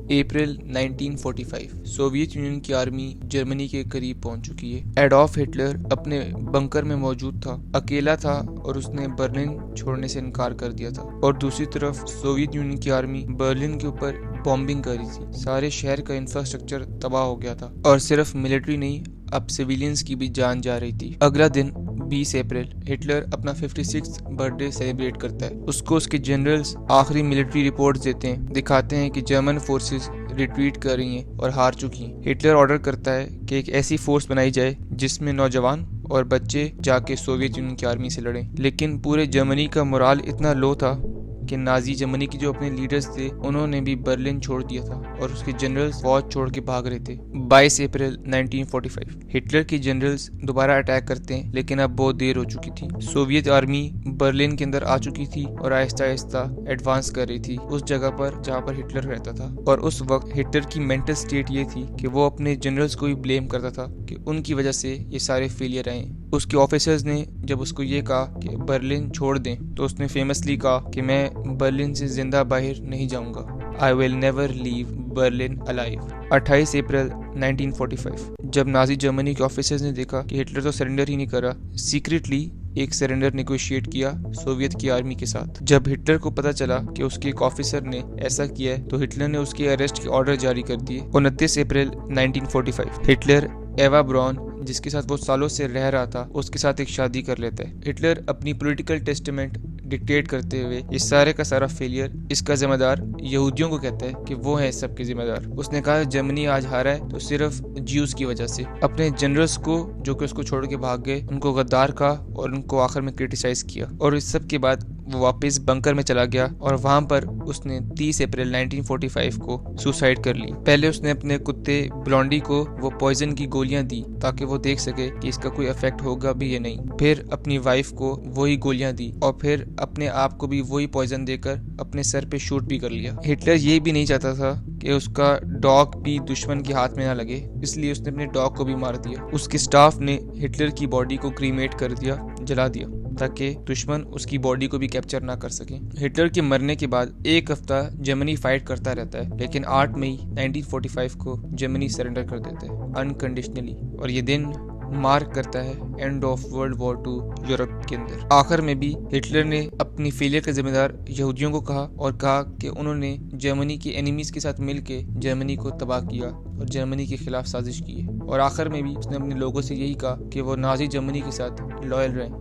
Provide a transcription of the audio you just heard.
अप्रैल 1945 Soviet union की army Germany के करीब पहुंच चुकी है। एडोल्फ हिटलर अपने बंकर में मौजूद था, अकेला था और उसने बर्लिन छोड़ने से इनकार कर दिया था। और दूसरी तरफ सोवियत यूनियन की आर्मी बर्लिन के ऊपर बॉम्बिंग कर रही थी। सारे शहर का इंफ्रास्ट्रक्चर तबाह हो गया था और सिर्फ मिलिट्री नहीं, अब सिविलियंस की भी जान जा रही थी। अगला दिन 20 अप्रैल हिटलर अपना 56th बर्थडे सेलिब्रेट करता है। उसको उसके जनरल्स आखिरी मिलिट्री रिपोर्ट्स देते हैं, दिखाते हैं कि जर्मन फोर्सेस रिट्रीट कर रही हैं और हार चुकी हैं। हिटलर ऑर्डर करता है कि एक ऐसी फोर्स बनाई जाए जिसमें नौजवान और बच्चे जाके सोवियत यूनियन की आर्मी से लड़ें। लेकिन पूरे जर्मनी का मोराल इतना लो था कि नाजी जर्मनी के जो अपने लीडर्स थे उन्होंने भी बर्लिन छोड़ दिया था और उसके जनरल्स फौज छोड़ के भाग रहे थे। 22 अप्रैल 1945 हिटलर के जनरल्स दोबारा अटैक करते हैं, लेकिन अब बहुत देर हो चुकी थी। सोवियत आर्मी बर्लिन के अंदर आ चुकी थी और आहिस्ता आहिस्ता एडवांस कर रही थी उस जगह पर जहाँ पर हिटलर रहता था। और उस वक्त हिटलर की मेंटल स्टेट ये थी कि वो अपने जनरल्स को भी ब्लेम करता था कि उनकी वजह से ये सारे फेलियर आए। उसके ऑफिसर्स ने जब उसको ये कहा कि बर्लिन छोड़ दें तो उसने फेमसली कहा कि मैं बर्लिन से जिंदा बाहर नहीं जाऊंगा। I will never leave Berlin alive. 28 अप्रैल 1945 जब नाजी जर्मनी के ऑफिसर्स ने देखा कि हिटलर तो सरेंडर ही नहीं करा, सीक्रेटली एक सरेंडर नेगोशिएट किया सोवियत की आर्मी के साथ। जब हिटलर को पता चला कि उसके एक ऑफिसर ने ऐसा किया है तो हिटलर ने उसके अरेस्ट के ऑर्डर जारी कर दिए। 29 अप्रैल 1945 हिटलर एवा ब्राउन जिसके साथ वो सालों से रह रहा था उसके साथ एक शादी कर लेता है। हिटलर अपनी पॉलिटिकल टेस्टामेंट डिक्टेट करते हुए ये सारे का सारा फेलियर इसका जिम्मेदार यहूदियों को कहता है कि वो है सबके जिम्मेदार। उसने कहा जर्मनी आज हारा है तो सिर्फ ज्यूज की वजह से। अपने जनरल्स को जो कि उसको छोड़ के भाग गए उनको गद्दार कहा और उनको आखिर में क्रिटिसाइज किया। और इस सब के बाद वो वापस बंकर में चला गया और वहां पर उसने 30 अप्रैल 1945 को सुसाइड कर ली। पहले उसने अपने कुत्ते ब्लॉन्डी को वो पॉइजन की गोलियां दी ताकि वो देख सके कि इसका कोई इफेक्ट होगा भी या नहीं। फिर अपनी वाइफ को वही गोलियां दी और फिर अपने आप को भी वही पॉइजन देकर अपने सर पे शूट भी कर लिया। हिटलर ये भी नहीं चाहता था कि उसका डॉग भी दुश्मन के हाथ में ना लगे, इसलिए उसने अपने डॉग को भी मार दिया। उसके स्टाफ ने हिटलर की बॉडी को क्रीमेट कर दिया, जला दिया, ताकि दुश्मन उसकी बॉडी को भी कैप्चर ना कर सके। हिटलर के मरने के बाद एक हफ्ता जर्मनी फाइट करता रहता है, लेकिन 8 मई 1945 को जर्मनी सरेंडर कर देता है अनकंडीशनली। और ये दिन मार्क करता है end of world war 2 Europe के अंदर। आखिर में भी हिटलर ने अपनी फेलियर का जिम्मेदार यहूदियों को कहा और कहा कि उन्होंने जर्मनी के एनिमीज के साथ मिलकर जर्मनी को तबाह किया और जर्मनी के खिलाफ साजिश की है। और आखिर में भी उसने अपने लोगों से यही कहा कि वो नाजी जर्मनी के साथ लॉयल रहें।